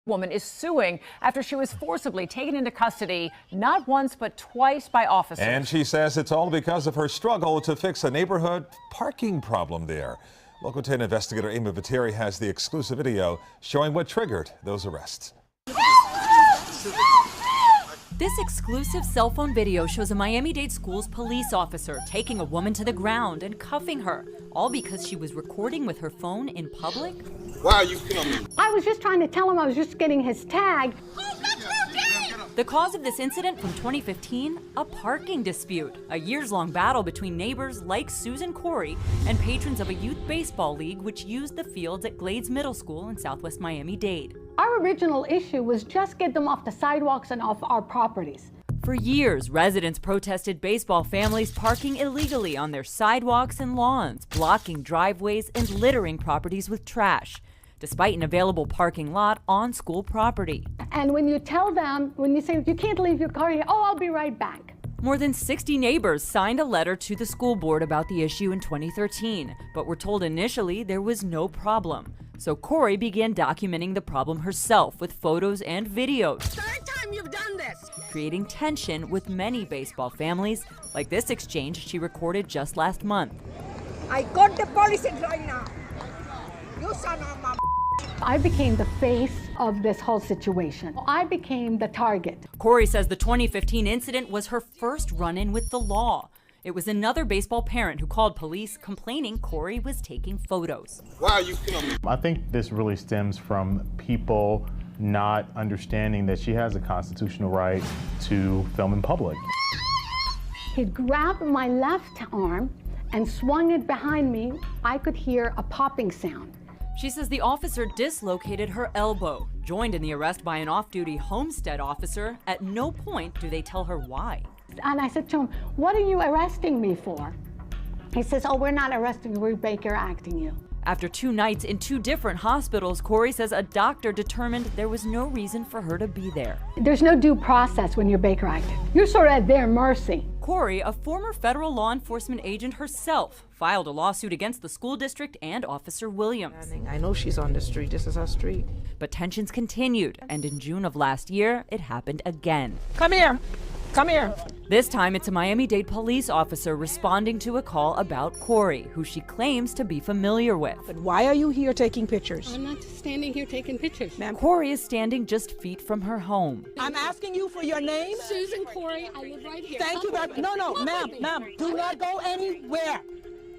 Woman is suing after she was forcibly taken into custody not once but twice by officers. And she says it's all because of her struggle to fix a neighborhood parking problem there. Local 10 investigator Amy Viteri has the exclusive video showing what triggered those arrests. This exclusive cell phone video shows a Miami-Dade school's police officer taking a woman to the ground and cuffing her, all because she was recording with her phone in public. Why are you filming? I was just trying to tell him I was just getting his tag. The cause of this incident from 2015, a parking dispute, a years-long battle between neighbors like Susan Khoury and patrons of a youth baseball league which used the fields at Glades Middle School in southwest Miami-Dade. Our original issue was just get them off the sidewalks and off our properties. For years, residents protested baseball families parking illegally on their sidewalks and lawns, blocking driveways and littering properties with trash, despite an available parking lot on school property. And when you tell them, when you say, you can't leave your car here, oh, I'll be right back. More than 60 neighbors signed a letter to the school board about the issue in 2013, but were told initially there was no problem. So Khoury began documenting the problem herself with photos and videos. Third time you've done this! Creating tension with many baseball families, like this exchange she recorded just last month. I got the police right now. You son of a... I became the face of this whole situation. I became the target. Khoury says the 2015 incident was her first run-in with the law. It was another baseball parent who called police complaining Khoury was taking photos. Why are you filming? I think this really stems from people not understanding that she has a constitutional right to film in public. He grabbed my left arm and swung it behind me. I could hear a popping sound. She says the officer dislocated her elbow. Joined in the arrest by an off-duty Homestead officer, at no point do they tell her why. And I said to him, what are you arresting me for? He says, oh, we're not arresting you, we're Baker acting you. After 2 nights in 2 different hospitals, Khoury says a doctor determined there was no reason for her to be there. There's no due process when you're Baker acting. You're sort of at their mercy. Khoury, a former federal law enforcement agent herself, filed a lawsuit against the school district and Officer Williams. I know she's on the street. This is her street. But tensions continued, and in June of last year, it happened again. Come here. Come here. This time, it's a Miami-Dade police officer responding to a call about Khoury, who she claims to be familiar with. But why are you here taking pictures? I'm not standing here taking pictures. Ma'am. Khoury is standing just feet from her home. I'm asking you for your name. Susan Khoury, I live right here. Thank you very much. No, ma'am, do not go anywhere.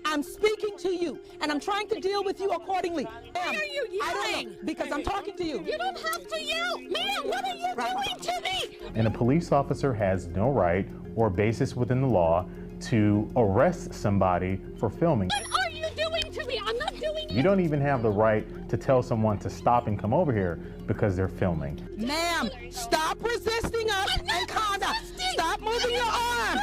I'm speaking to you, and I'm trying to deal with you accordingly. Why are you yelling? I don't know, because I'm talking to you. You don't have to yell. Ma'am, what are you doing to me? And a police officer has no right or basis within the law to arrest somebody for filming. What are you doing to me? I'm not doing it. You don't even have the right to tell someone to stop and come over here because they're filming. Ma'am, stop resisting us and conduct. Stop moving your arms.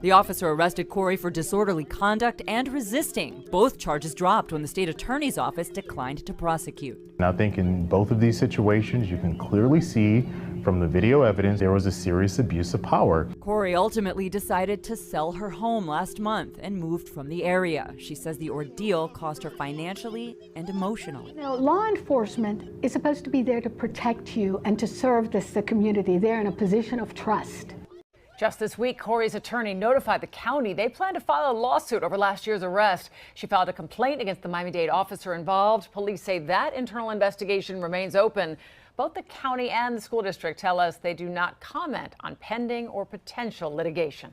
The officer arrested Khoury for disorderly conduct and resisting. Both charges dropped when the state attorney's office declined to prosecute. And I think in both of these situations, you can clearly see from the video evidence there was a serious abuse of power. Khoury ultimately decided to sell her home last month and moved from the area. She says the ordeal cost her financially and emotionally. You know, law enforcement is supposed to be there to protect you and to serve the community. They're in a position of trust. Just this week, Khoury's attorney notified the county they plan to file a lawsuit over last year's arrest. She filed a complaint against the Miami-Dade officer involved. Police say that internal investigation remains open. Both the county and the school district tell us they do not comment on pending or potential litigation.